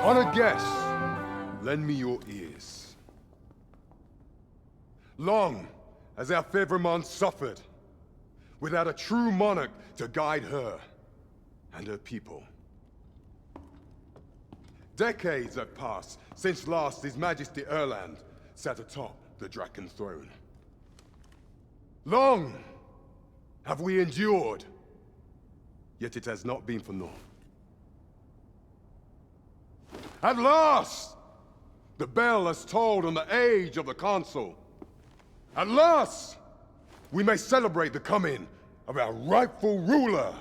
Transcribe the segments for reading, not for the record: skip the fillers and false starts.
On a guess, lend me your ears. Long has our Fevrimon suffered, without a true monarch to guide her and her people. Decades have passed since last His Majesty Erland sat atop the Draken throne. Long have we endured, yet it has not been for naught. At last, the bell has tolled on the age of the Council. At last, we may celebrate the coming of our rightful ruler.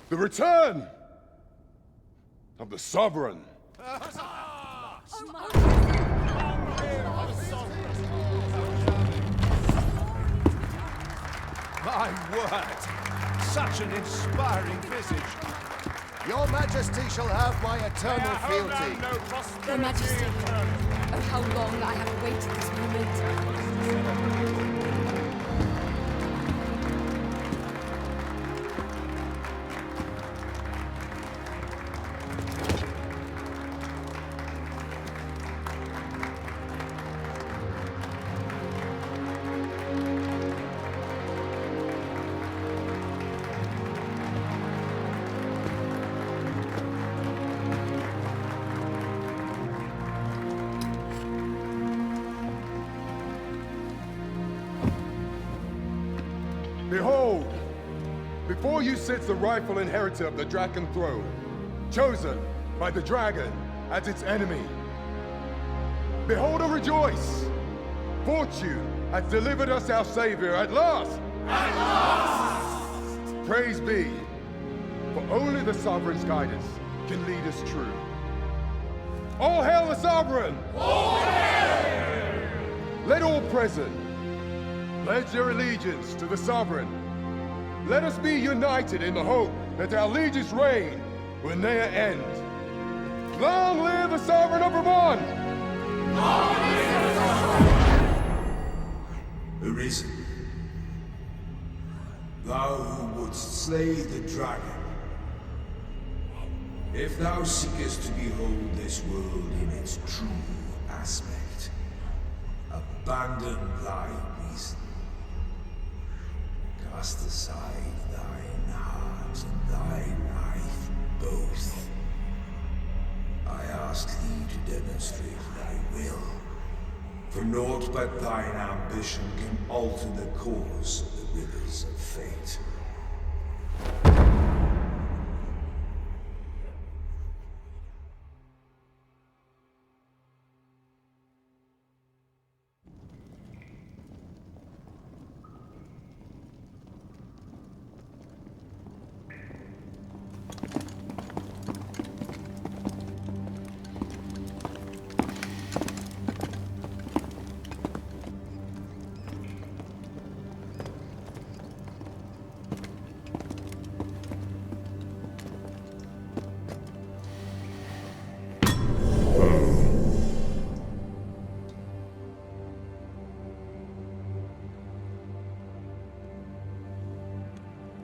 The return of the Sovereign. My word! Such an inspiring visage. Your Majesty shall have my eternal fealty. Your Majesty, oh how long I have awaited this moment. Behold, before you sits the rightful inheritor of the Draken throne, chosen by the dragon as its enemy. Behold and rejoice! Fortune has delivered us our savior at last! At last! Praise be, for only the Sovereign's guidance can lead us true. All hail the Sovereign! All hail! Let all present pledge their allegiance to the Sovereign. Let us be united in the hope that our liege's reign will ne'er end. Long live the Sovereign of Vermont! Long live the Sovereign! Arisen, thou who wouldst slay the dragon, if thou seekest to behold this world in its true aspect, abandon thy reason. Cast aside thine heart and thy life both. I ask thee to demonstrate thy will, for naught but thine ambition can alter the course of the rivers of fate.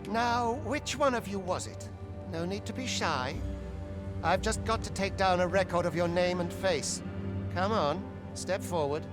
Now, which one of you was it? No need to be shy. I've just got to take down a record of your name and face. Come on, step forward.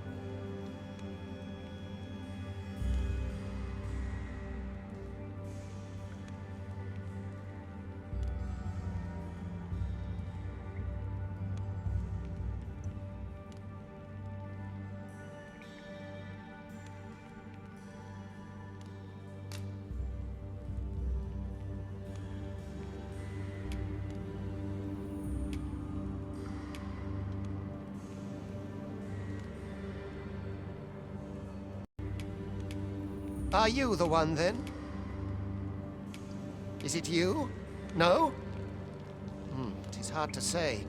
Are you the one, then? Is it you? No? It is hard to say.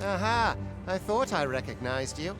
Aha! I thought I recognized you.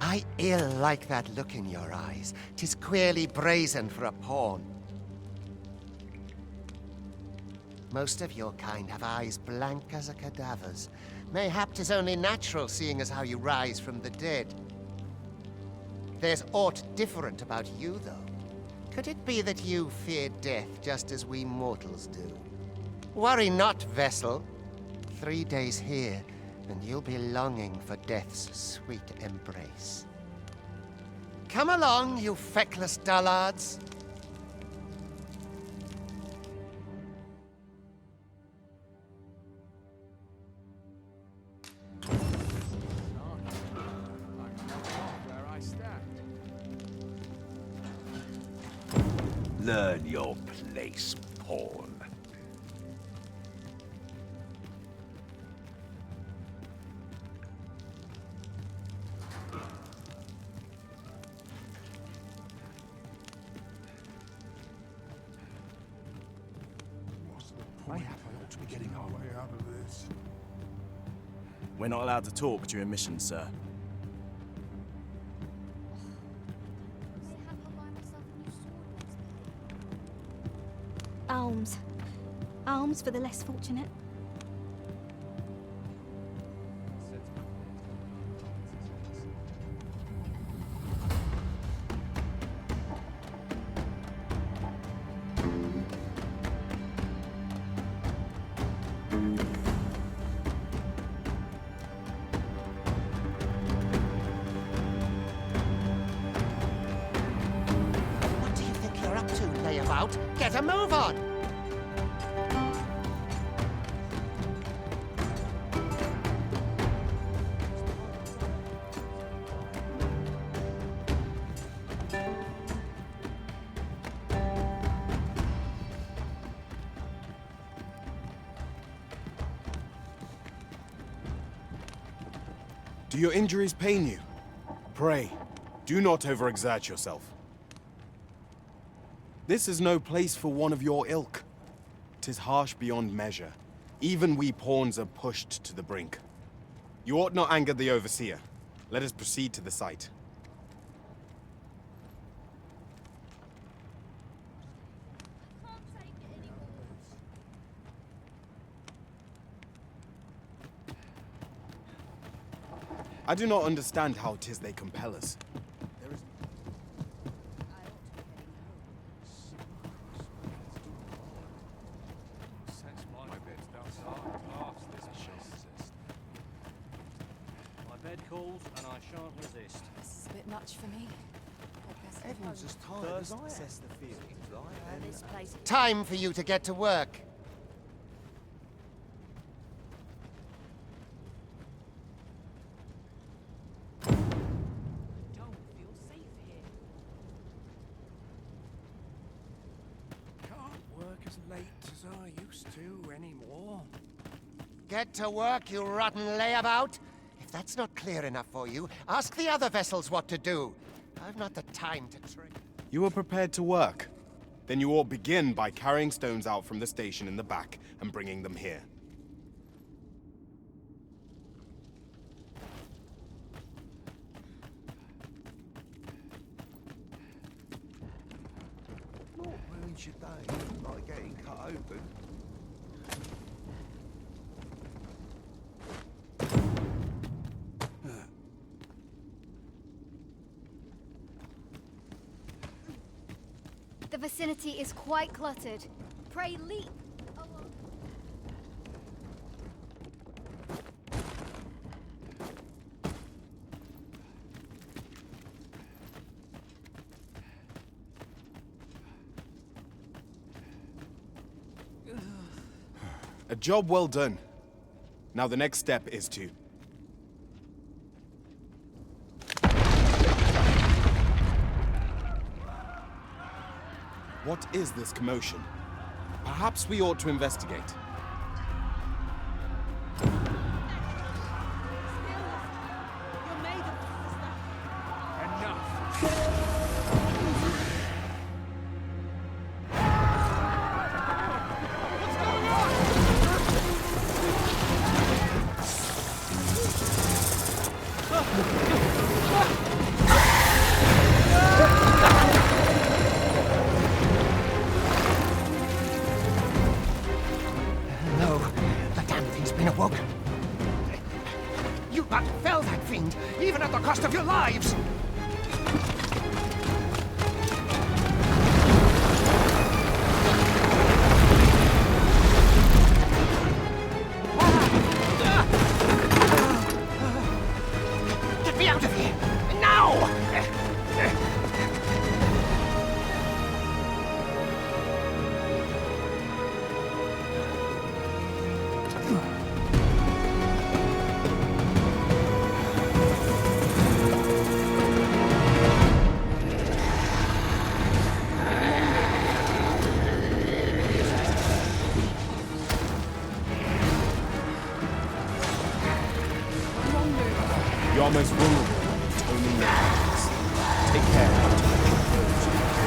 I ill like that look in your eyes. 'Tis queerly brazen for a pawn. Most of your kind have eyes blank as a cadaver's. Mayhap 'tis only natural, seeing as how you rise from the dead. There's aught different about you, though. Could it be that you fear death just as we mortals do? Worry not, vessel. 3 days here, and you'll be longing for death's sweet embrace. Come along, you feckless dullards. Learn your place, pawn. Mayhap I ought to be getting our way out of this. We're not allowed to talk during missions, sir. Alms. Alms for the less fortunate. What do you think you're up to, layabout? Get a move on! Do your injuries pain you? Pray, do not overexert yourself. This is no place for one of your ilk. 'Tis harsh beyond measure. Even we pawns are pushed to the brink. You ought not anger the overseer. Let us proceed to the site. I do not understand how 'tis they compel us. There is... My bed calls and I shan't resist. This is a bit much for me. Everyone's as tired as I am. assess the field, This place. Time for you to get to work. Don't feel safe here. Can't work as late as I used to anymore. Get to work, you rotten layabout. If that's not clear enough for you, ask the other vessels what to do. I've not the time to train. You are prepared to work. Then you ought begin by carrying stones out from the station in the back and bringing them here. What ruins your day like getting cut open? The vicinity is quite cluttered. Pray leap. A job well done. Now the next step is to... What is this commotion? Perhaps we ought to investigate. You but fell that fiend, even at the cost of your lives! Get me out of here! Now! You're most vulnerable when toning your hands. Take care not to let your foes unleash.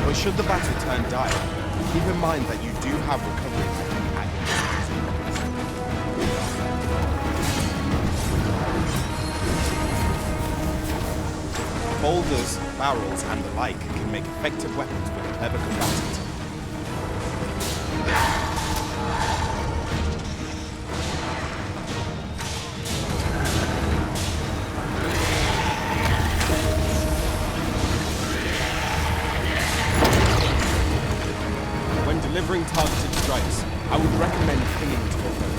But should the battle turn dire, keep in mind that you do have recovery technique at your disposal. Boulders, barrels, and the like can make effective weapons for the clever combatant. When delivering targeted strikes, I would recommend clinging to a foe.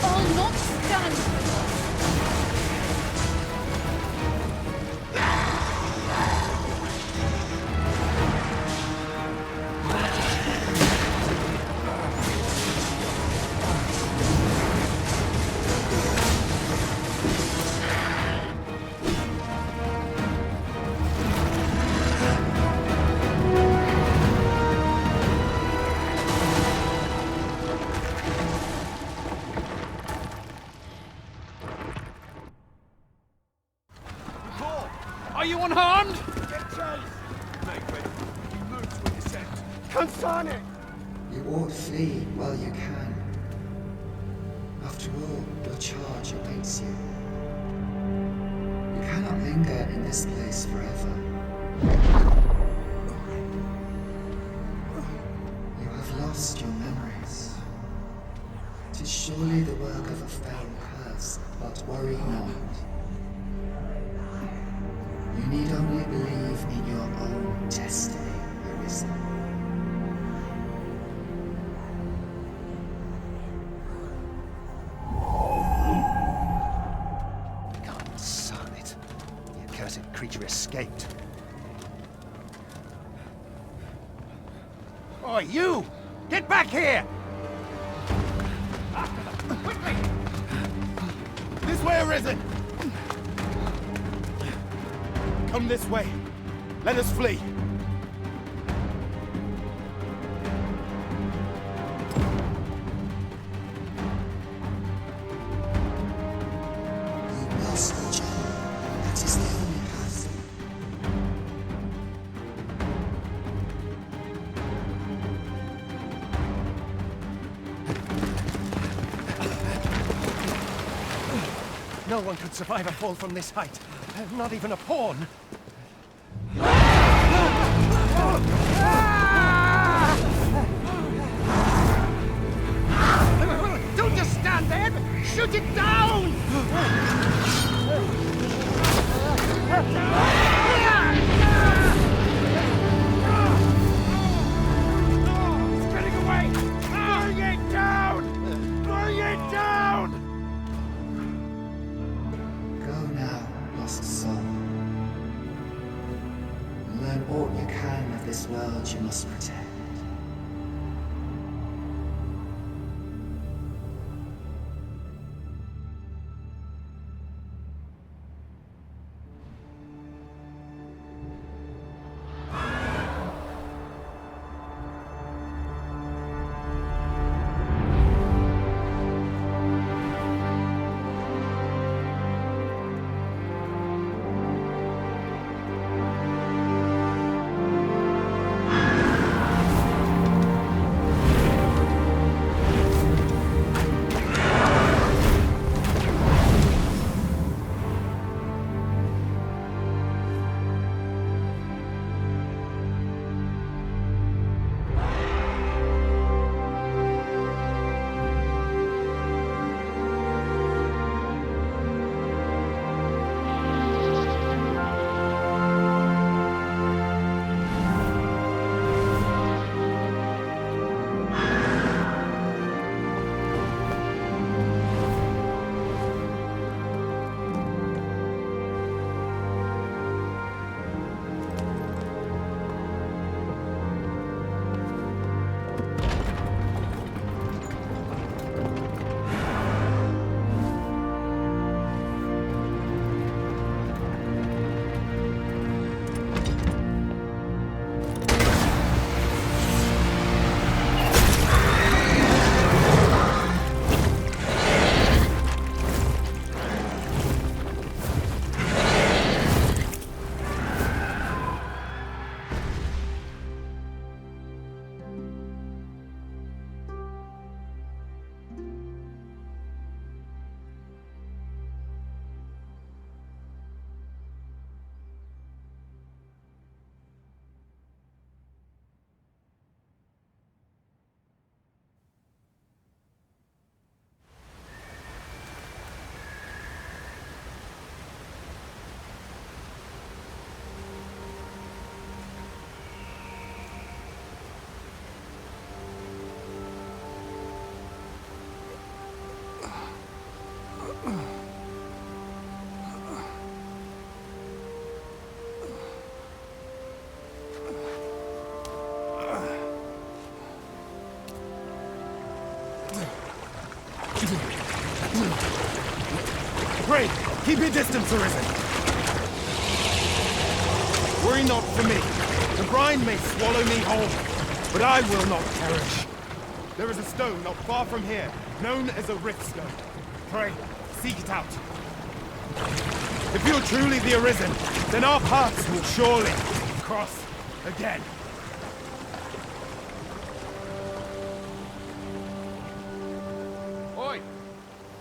I'll not stand. Are you unharmed? Get chased! Make ready. You move to intercept. Consign it! You ought flee while you can. After all, your charge awaits you. You cannot linger in this place forever. You have lost your memories. 'Tis surely the work of a fell curse, but worry not. You need only believe in your own destiny, Arisen. Consign it. The accursed creature escaped. Oh, you! Get back here! Quickly! This way, Arisen! Come this way. Let us flee. You will, soldier. That is the only path. No one could survive a fall from this height. Not even a pawn. Don't just stand there! Shoot it down! It's getting away! Bring it down! Bring it down! Go now, lost soul. Learn all you can of this world you must protect. Pray, keep your distance, Arisen. Worry not for me. The brine may swallow me whole, but I will not perish. There is a stone not far from here, known as a rift stone. Pray, seek it out. If you're truly the Arisen, then our paths will surely cross again. Oi!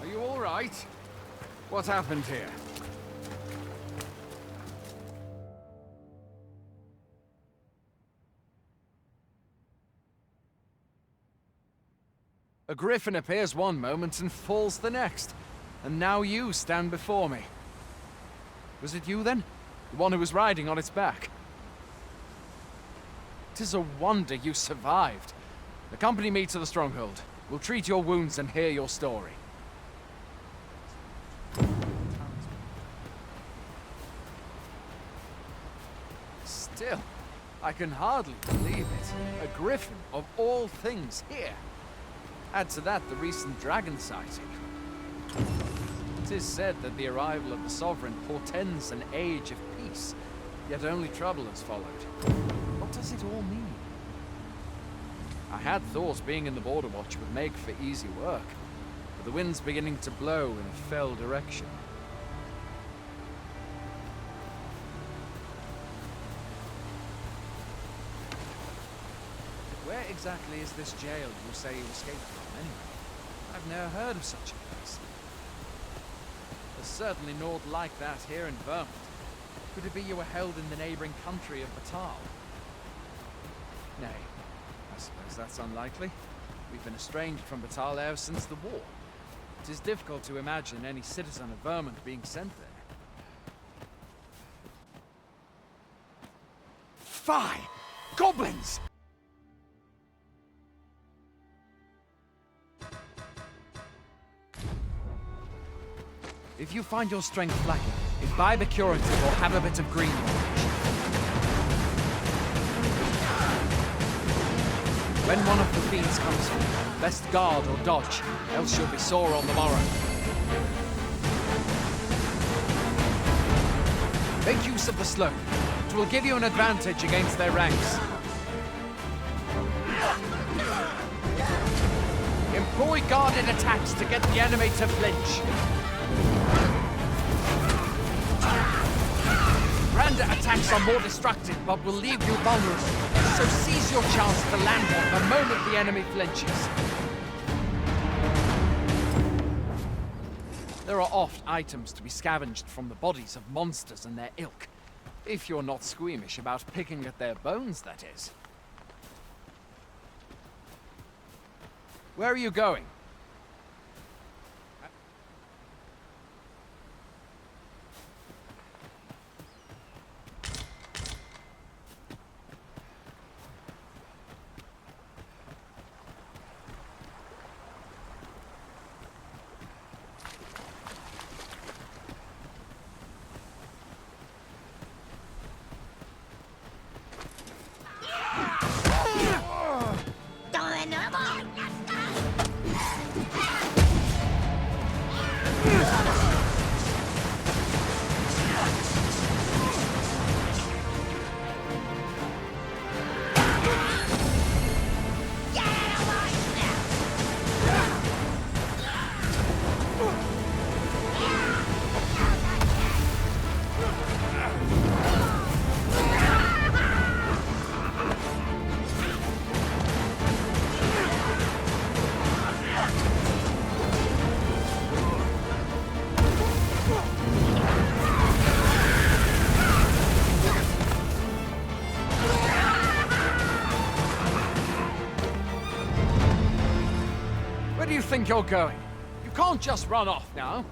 Are you all right? What happened here? A griffin appears one moment and falls the next. And now you stand before me. Was it you then? The one who was riding on its back? 'Tis a wonder you survived. Accompany me to the stronghold. We'll treat your wounds and hear your story. Still, I can hardly believe it. A griffin of all things here. Add to that the recent dragon sighting. It is said that the arrival of the Sovereign portends an age of peace. yet only trouble has followed. What does it all mean? I had thought being in the Border Watch would make for easy work, but the wind's beginning to blow in a fell direction. Where exactly is this jail you say you escaped from, anyway? I've never heard of such a place. There's certainly naught like that here in Vermont. Could it be you were held in the neighboring country of Batal? Nay, I suppose that's unlikely. We've been estranged from Batal ever since the war. It is difficult to imagine any citizen of Vermont being sent there. Fie! Goblins! If you find your strength lacking, imbibe a curative or have a bit of green. When one of the fiends comes for you, best guard or dodge, else you'll be sore on the morrow. Make use of the slope. It will give you an advantage against their ranks. Employ guarded attacks to get the enemy to flinch. Random attacks are more destructive, but will leave you vulnerable. So seize your chance to land one the moment the enemy flinches. There are oft items to be scavenged from the bodies of monsters and their ilk. If you're not squeamish about picking at their bones, that is. Where are you going? Where do you think you're going? You can't just run off now.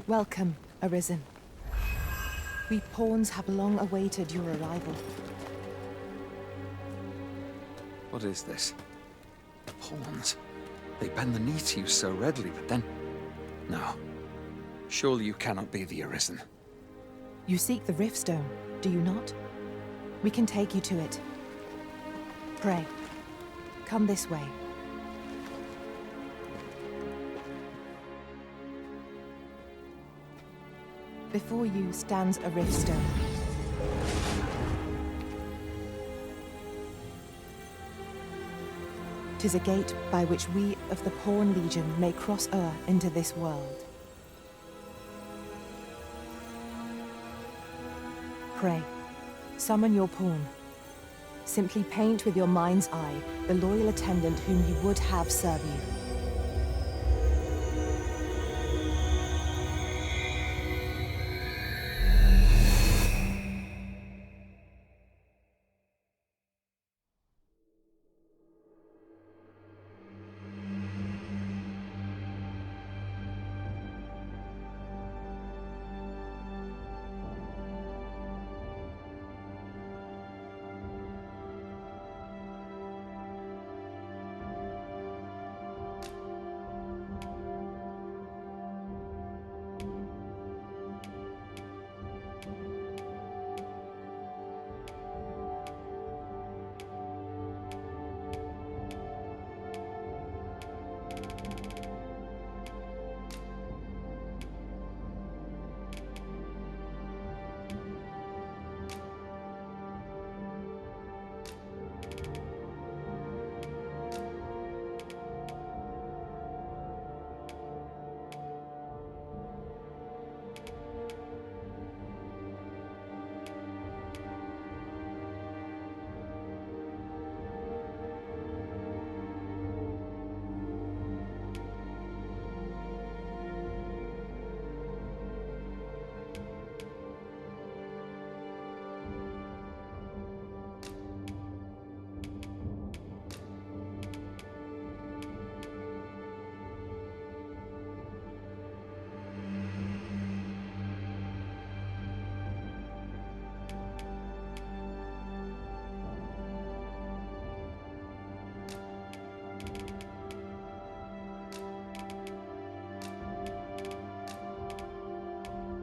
Welcome, Arisen. We pawns have long awaited your arrival. What is this? Pawns. They bend the knee to you so readily, but then... No. Surely you cannot be the Arisen. You seek the Riftstone, do you not? We can take you to it. Pray, come this way. Before you stands a Riftstone. Tis a gate by which we of the Pawn Legion may cross o'er into this world. Pray, summon your pawn. Simply paint with your mind's eye the loyal attendant whom you would have serve you.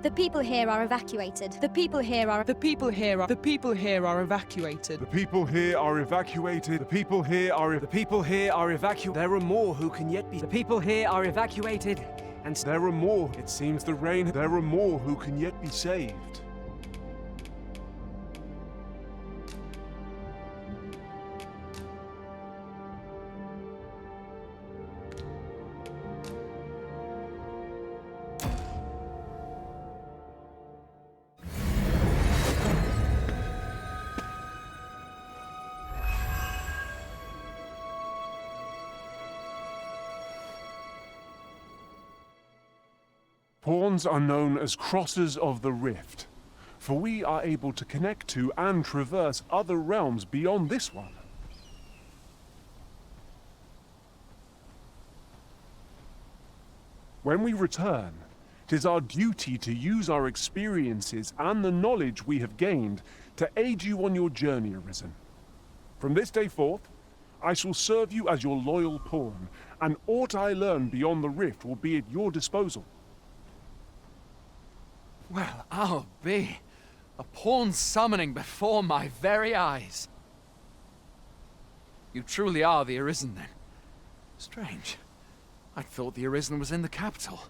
The people here are evacuated. The people here are... The people here are... The people here are evacuated. The people here are evacuated. The people here are... The people here are evacuated. There are more who can yet be... The people here are evacuated. And... There are more. It seems the rain... There are more who can yet be saved. Pawns are known as crossers of the rift, for we are able to connect to and traverse other realms beyond this one. When we return, it is our duty to use our experiences and the knowledge we have gained to aid you on your journey, Arisen. From this day forth, I shall serve you as your loyal pawn, and aught I learn beyond the rift will be at your disposal. Well, I'll be. A pawn summoning before my very eyes. You truly are the Arisen, then. Strange. I thought the Arisen was in the capital.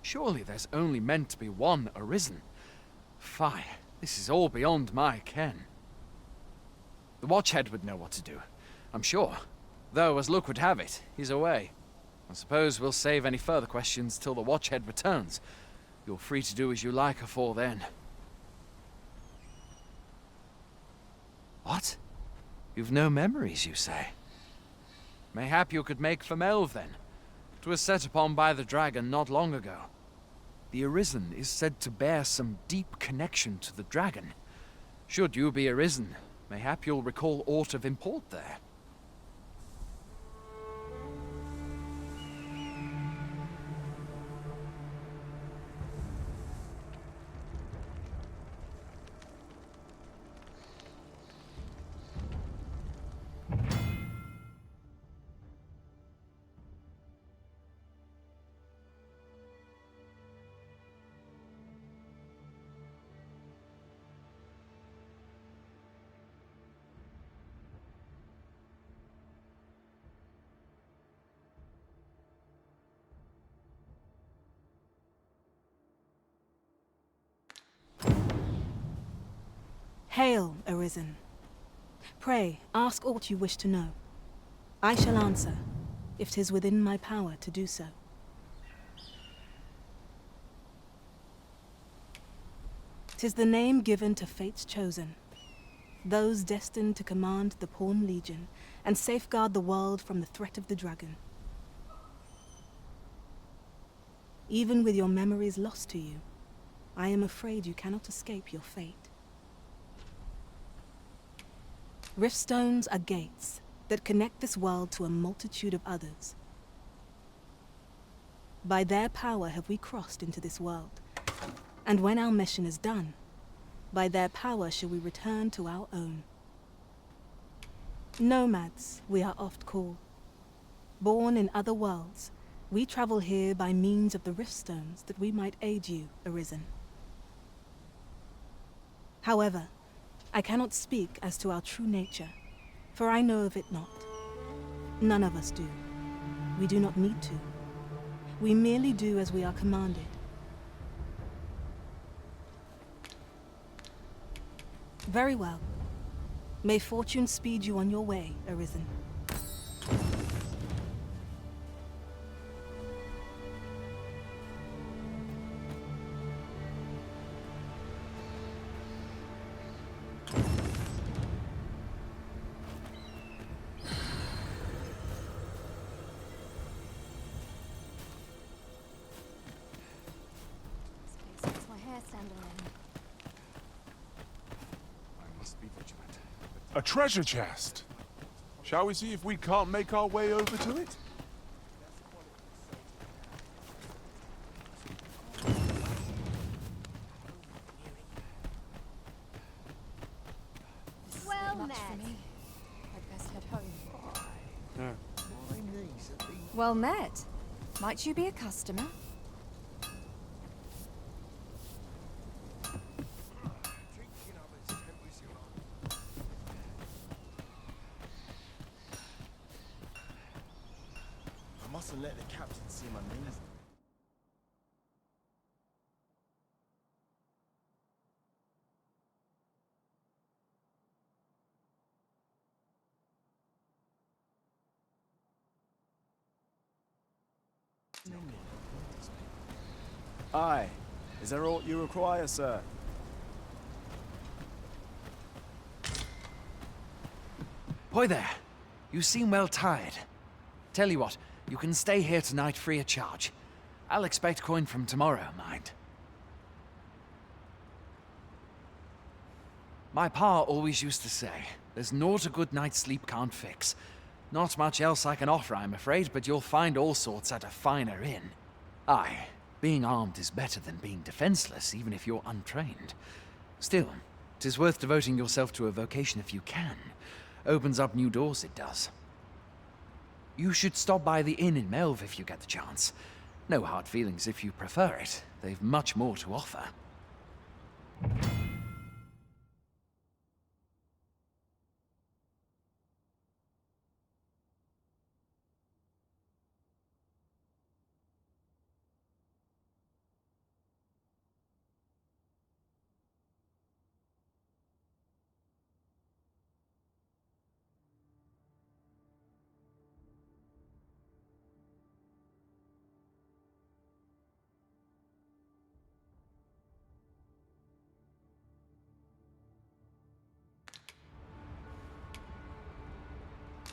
Surely there's only meant to be one Arisen. Fie, this is all beyond my ken. The Watchhead would know what to do, I'm sure. Though, as luck would have it, he's away. I suppose we'll save any further questions till the Watchhead returns. You're free to do as you like afore then. What? You've no memories, you say? Mayhap you could make for Melve, then. 'Twas set upon by the dragon not long ago. The Arisen is said to bear some deep connection to the dragon. Should you be Arisen, mayhap you'll recall aught of import there. Hail, Arisen. Pray, ask aught you wish to know. I shall answer, if 'tis within my power to do so. 'Tis the name given to fate's chosen, those destined to command the Pawn Legion and safeguard the world from the threat of the dragon. Even with your memories lost to you, I am afraid you cannot escape your fate. Riftstones are gates that connect this world to a multitude of others. By their power have we crossed into this world, and when our mission is done, by their power shall we return to our own. Nomads, we are oft called. Born in other worlds, we travel here by means of the Riftstones that we might aid you, Arisen. However, I cannot speak as to our true nature, for I know of it not, None of us do. We do not need to. We merely do as we are commanded. Very well. May fortune speed you on your way, Arisen. Makes my hair stand on end. I must be vigilant. A treasure chest! Shall we see if we can't make our way over to it? Well met. I'd best head home. Well met. Might you be a customer? I mustn't let the captain see my knees. Aye. Is there aught you require, sir? Hoy there. You seem well tired. Tell you what, you can stay here tonight free of charge. I'll expect coin from tomorrow, mind. My pa always used to say, there's naught a good night's sleep can't fix. Not much else I can offer, I'm afraid, but you'll find all sorts at a finer inn. Aye, being armed is better than being defenseless, even if you're untrained. Still, 'tis worth devoting yourself to a vocation if you can. Opens up new doors, it does. You should stop by the inn in Melve if you get the chance. No hard feelings if you prefer it. They've much more to offer.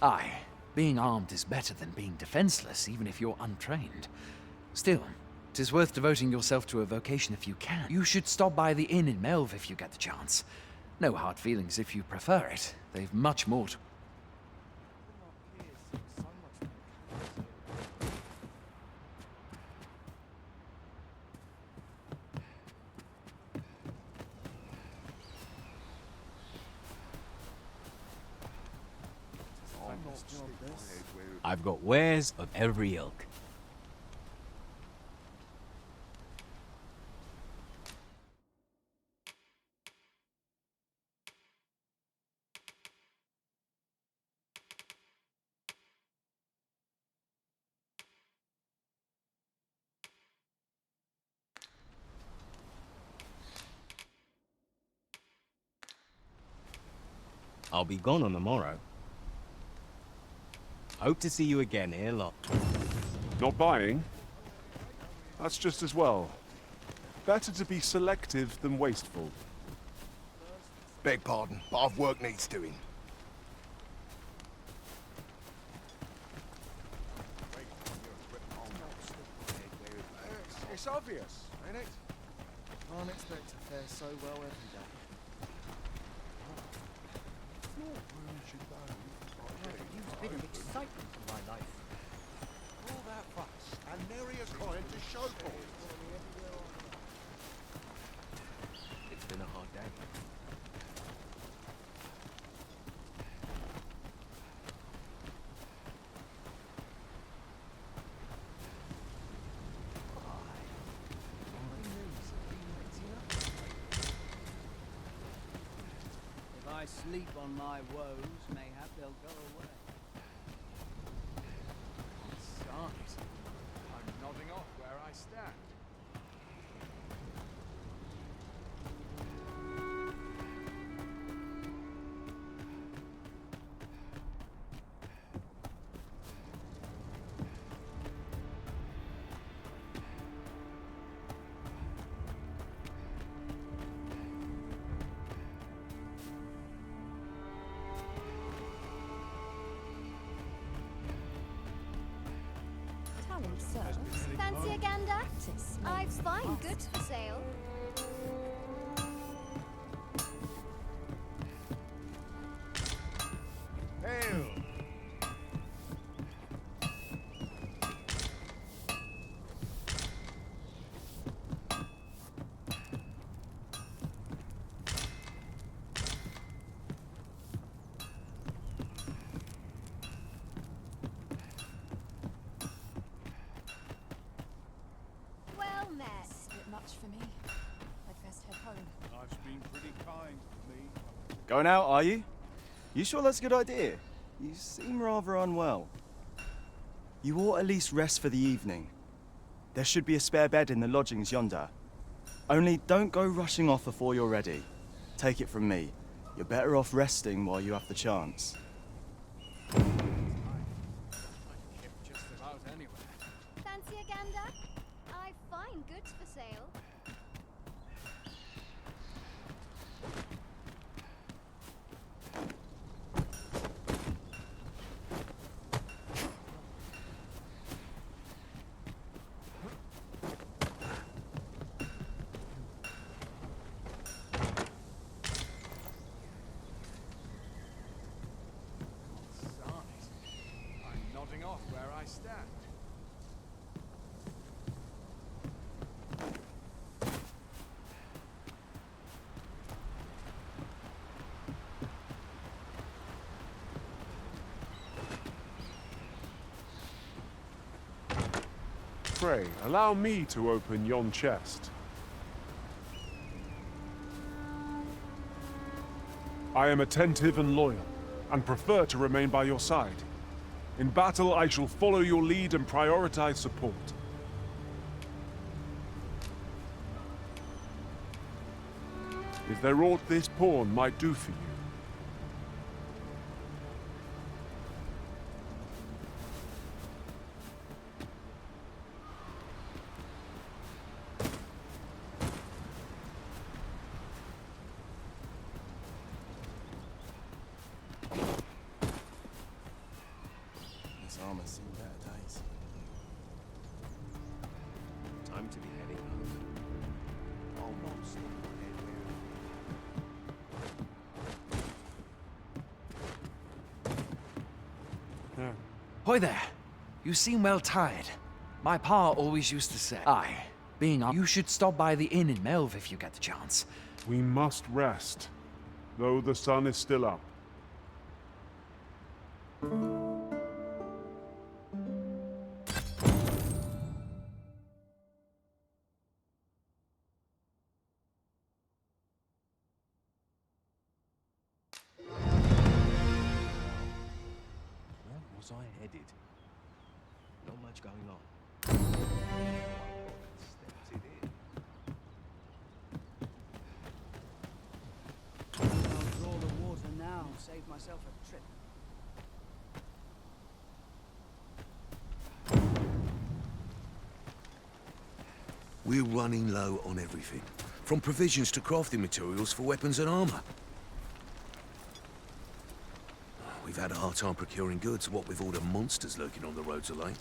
Aye, being armed is better than being defenseless, even if you're untrained. Still, 'tis worth devoting yourself to a vocation if you can. You should stop by the inn in Melve if you get the chance. No hard feelings if you prefer it. They've much more to... I've got wares of every ilk. I'll be gone on the morrow. Hope to see you again ere long. Not buying? That's just as well. Better to be selective than wasteful. Beg pardon, but I've work needs doing. It's obvious, ain't it? Can't expect to fare so well every day. A bit of excitement in my life. All that fuss, and nary a coin to show for it. It's been a hard day. If I sleep on my woes, mayhap they'll go away. stand. Fancy a gander? I've fine goods for sale. Hail! Well met. A bit much for me. I'd best head home. Life's been pretty kind to me. Going out, are you? You sure that's a good idea? You seem rather unwell. You ought at least rest for the evening. There should be a spare bed in the lodgings yonder. Only don't go rushing off before you're ready. Take it from me. You're better off resting while you have the chance. I can ship just about anywhere. Fancy a gander? I've fine goods for sale. I'm nodding off where I stand. Pray, allow me to open yon chest. I am attentive and loyal, and prefer to remain by your side. In battle, I shall follow your lead and prioritize support. Is there aught this pawn might do for you? This armor's seen better days. Time to be heading home. Almost. Hoy there! You seem well tired. My pa always used to say, aye, being on, you should stop by the inn in Melve if you get the chance. We must rest, though the sun is still up. Where was I headed? Not much going on. Steps it in. I'll draw the water now, save myself a trip. We're running low on everything, from provisions to crafting materials for weapons and armor. We've had a hard time procuring goods, what with all the monsters lurking on the roads of late.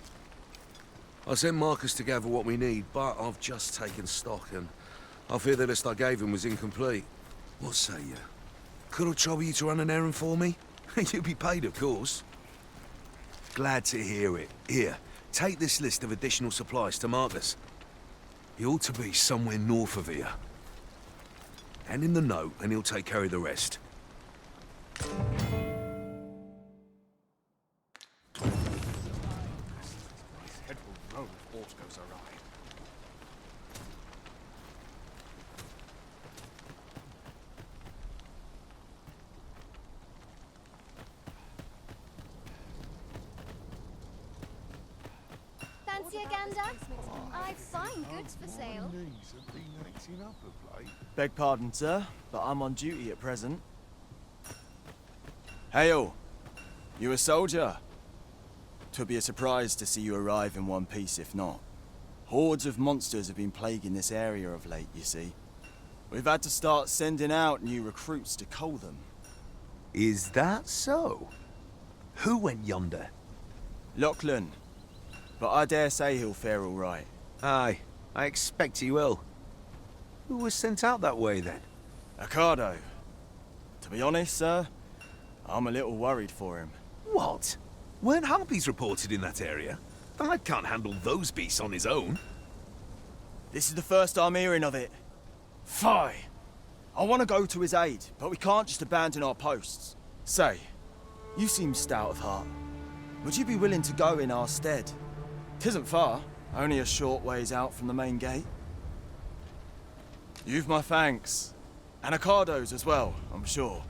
I sent Marcus to gather what we need, but I've just taken stock and I fear the list I gave him was incomplete. What say you? Could I trouble you to run an errand for me? You'll be paid, of course. Glad to hear it. Here, take this list of additional supplies to Marcus. He ought to be somewhere north of here. Hand him the note and he'll take care of the rest. Head will roll if aught goes awry. Fancy a gander? I've fine goods for sale. Knees have been acting up of late. Beg pardon, sir, but I'm on duty at present. Hail! You a soldier? 'Twould be a surprise to see you arrive in one piece if not. Hordes of monsters have been plaguing this area of late, you see. We've had to start sending out new recruits to cull them. Is that so? Who went yonder? Lachlan. But I dare say he'll fare all right. Aye, I expect he will. Who was sent out that way then? Ocado. To be honest, sir, I'm a little worried for him. What? Weren't harpies reported in that area? The lad can't handle those beasts on his own. This is the first I'm hearing of it. Fie! I want to go to his aid, but we can't just abandon our posts. Say, you seem stout of heart. Would you be willing to go in our stead? 'Tisn't far, only a short ways out from the main gate. You've my thanks. And Ocado's as well, I'm sure.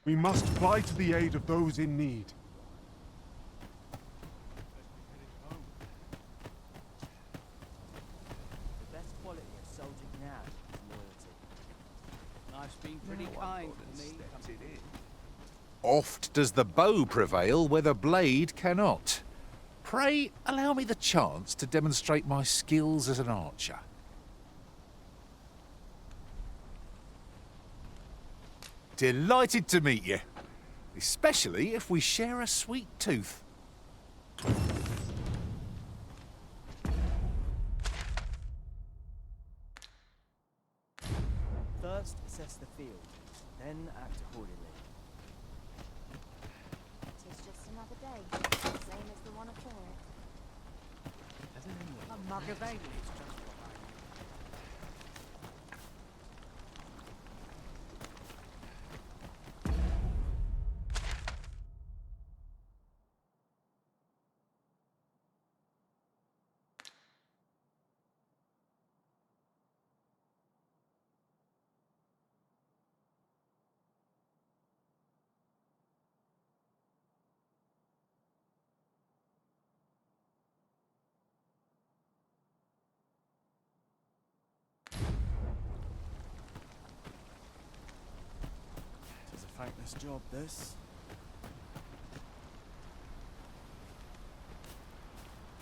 We must fly to the aid of those in need. The best quality of soldier now is loyalty. Life's been pretty kind to me. Oft does the bow prevail where the blade cannot. Pray, allow me the chance to demonstrate my skills as an archer. Delighted to meet you, especially if we share a sweet tooth. First, assess the field, then act accordingly. It's just another day, same as the one afore it. A mug of ale is just what I need. Tis a thankless job, this.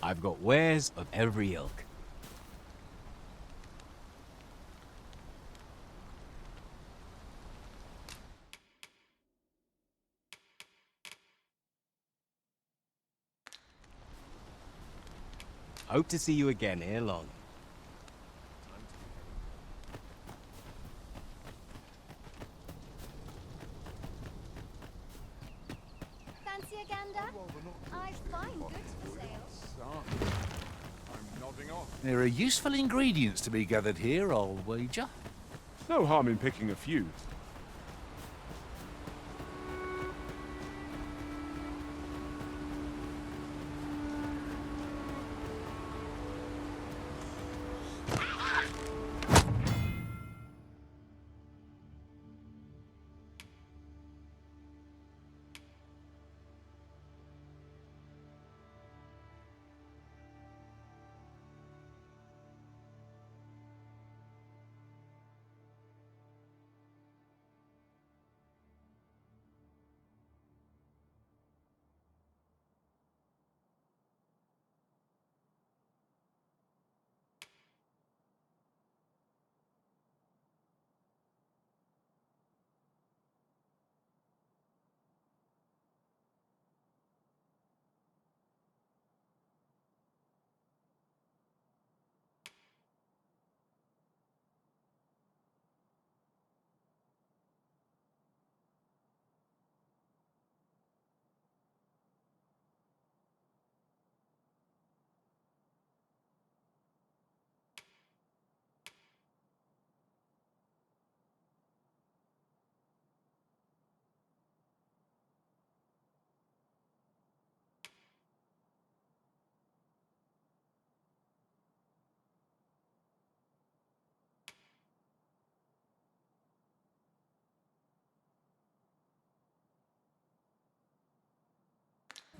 I've got wares of every ilk. Hope to see you again ere long. Fancy a gander? I've fine goods for sale. I'm nodding off. There are useful ingredients to be gathered here, I'll wager. No harm in picking a few.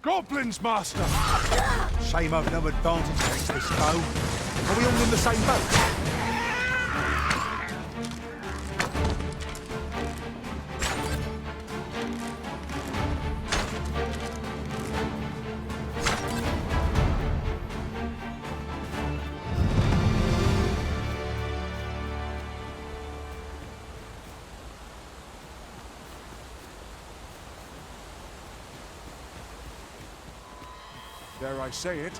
Goblins, Master! Shame I've no advantage against this foe. Are we all in the same boat? Dare I say it,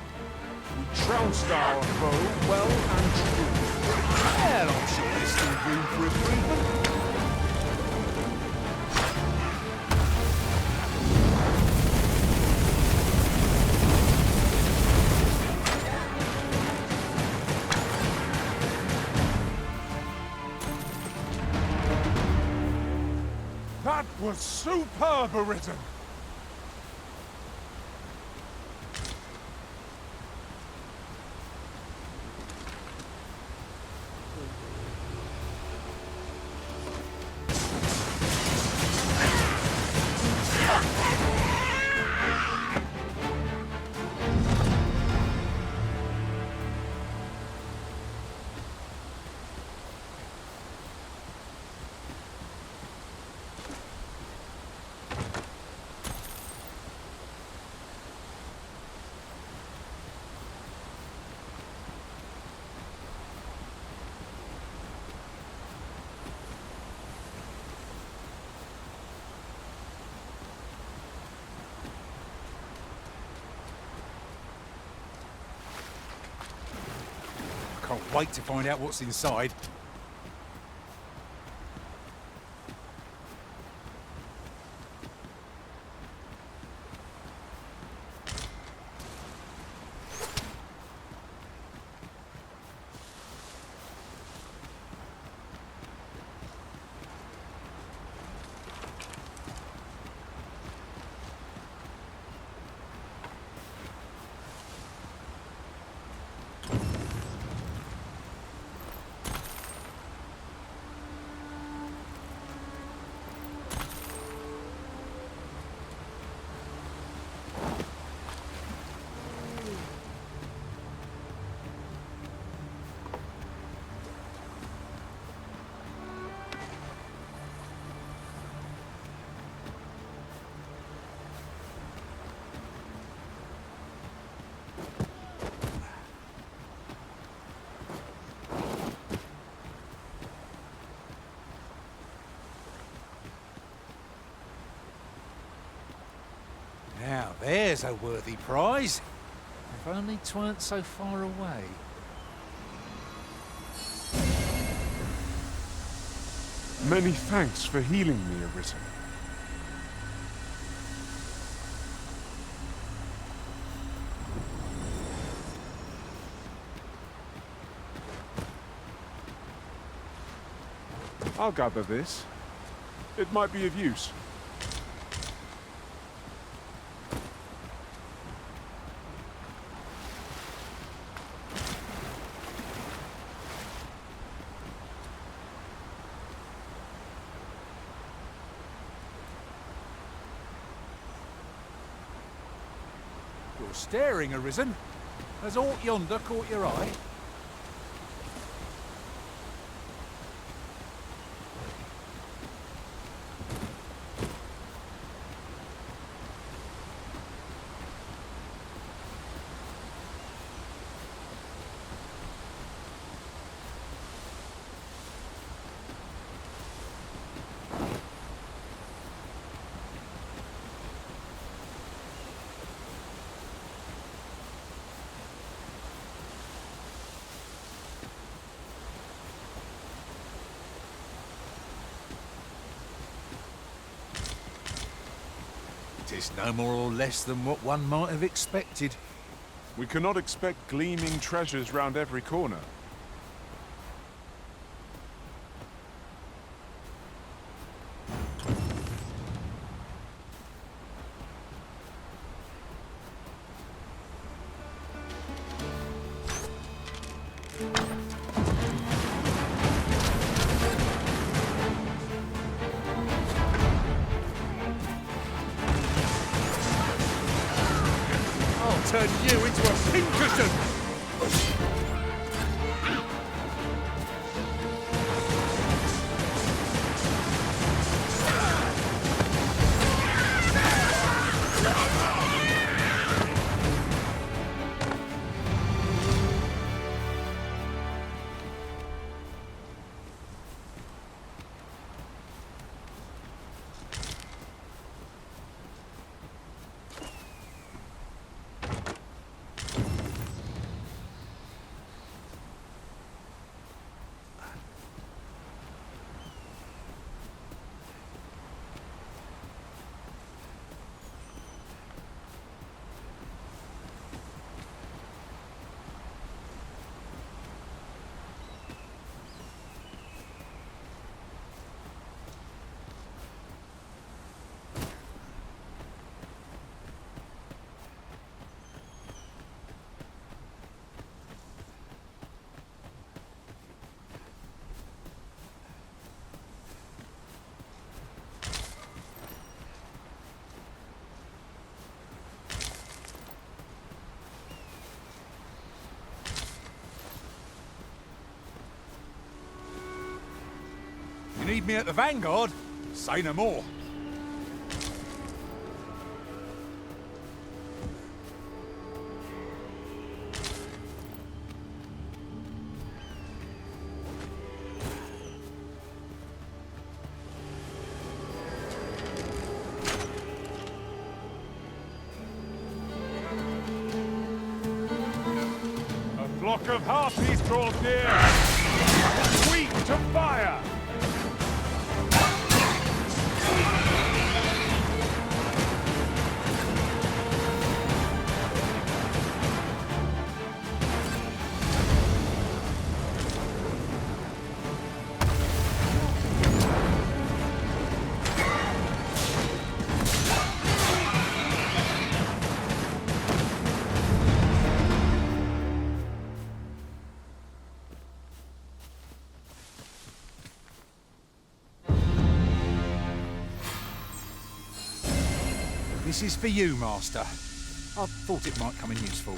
we trounced our foe well and true. Well, I'm sure there's still room for improvement. That was superb, Arisen! Can't wait to find out what's inside. Now, there's a worthy prize. If only 'tweren't so far away. Many thanks for healing me, Arisen. I'll gather this. It might be of use. You're staring, Arisen. Has aught yonder caught your eye? It's no more or less than what one might have expected. We cannot expect gleaming treasures round every corner. turn you into a pincushion! You need me at the Vanguard? Say no more. A flock of harpies draws near! Weak to fire! This is for you, Master. I thought it might come in useful.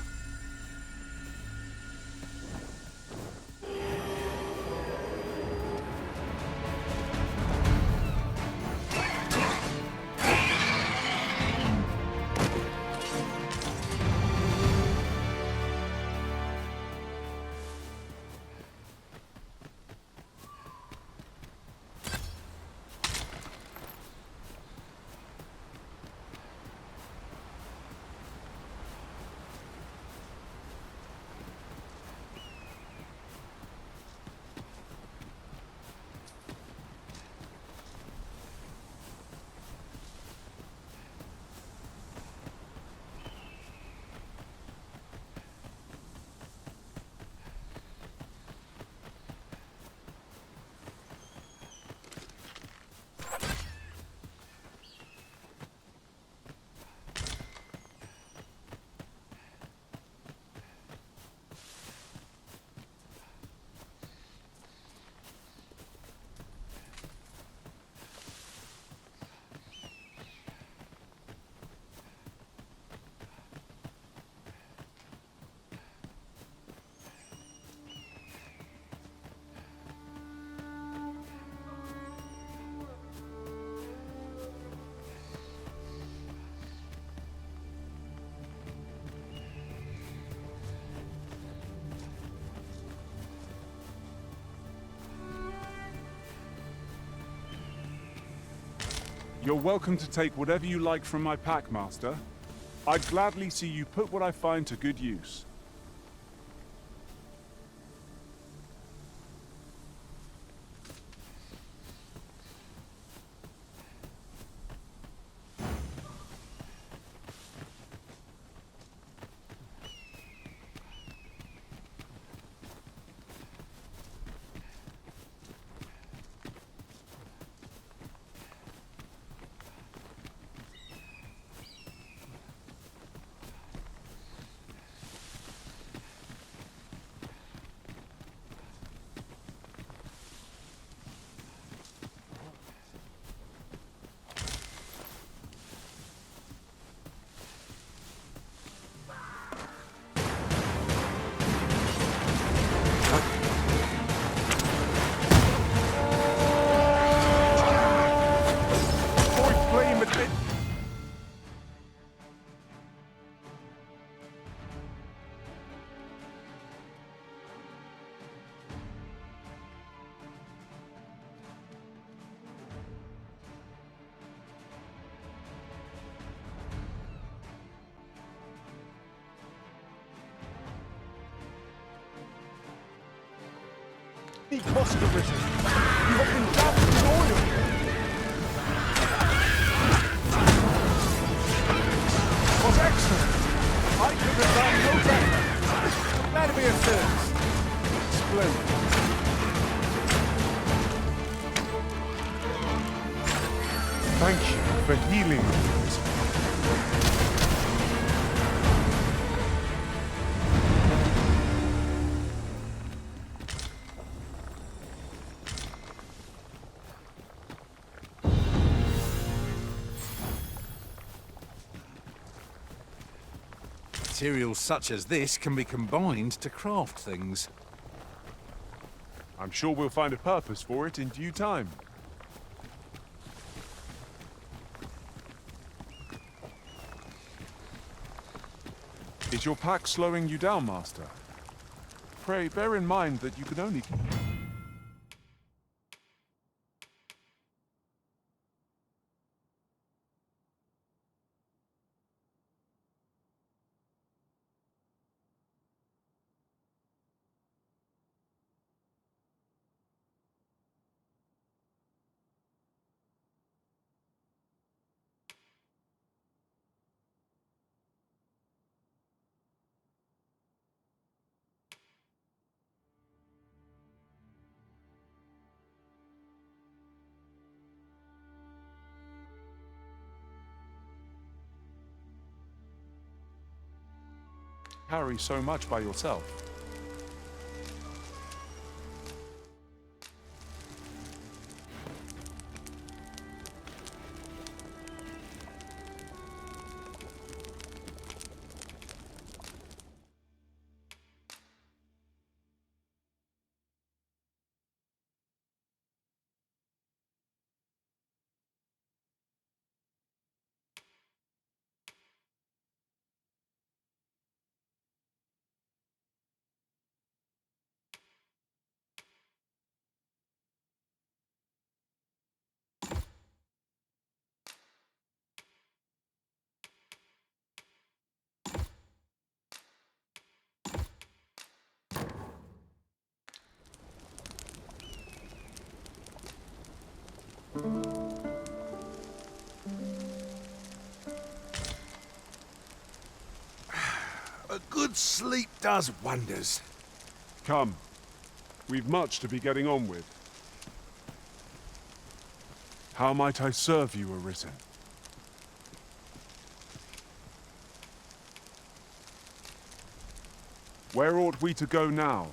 You're welcome to take whatever you like from my pack, Master. I'd gladly see you put what I find to good use. Any cost arisen. You have been doused in oil. Was excellent. I could have done no better. Glad to be of service. Splendid. Thank you for healing me. Materials such as this can be combined to craft things. I'm sure we'll find a purpose for it in due time. Is your pack slowing you down, Master? Pray bear in mind that you can only... carry so much by yourself. A good sleep does wonders. Come. We've much to be getting on with. How might I serve you, Arisen? Where ought we to go now?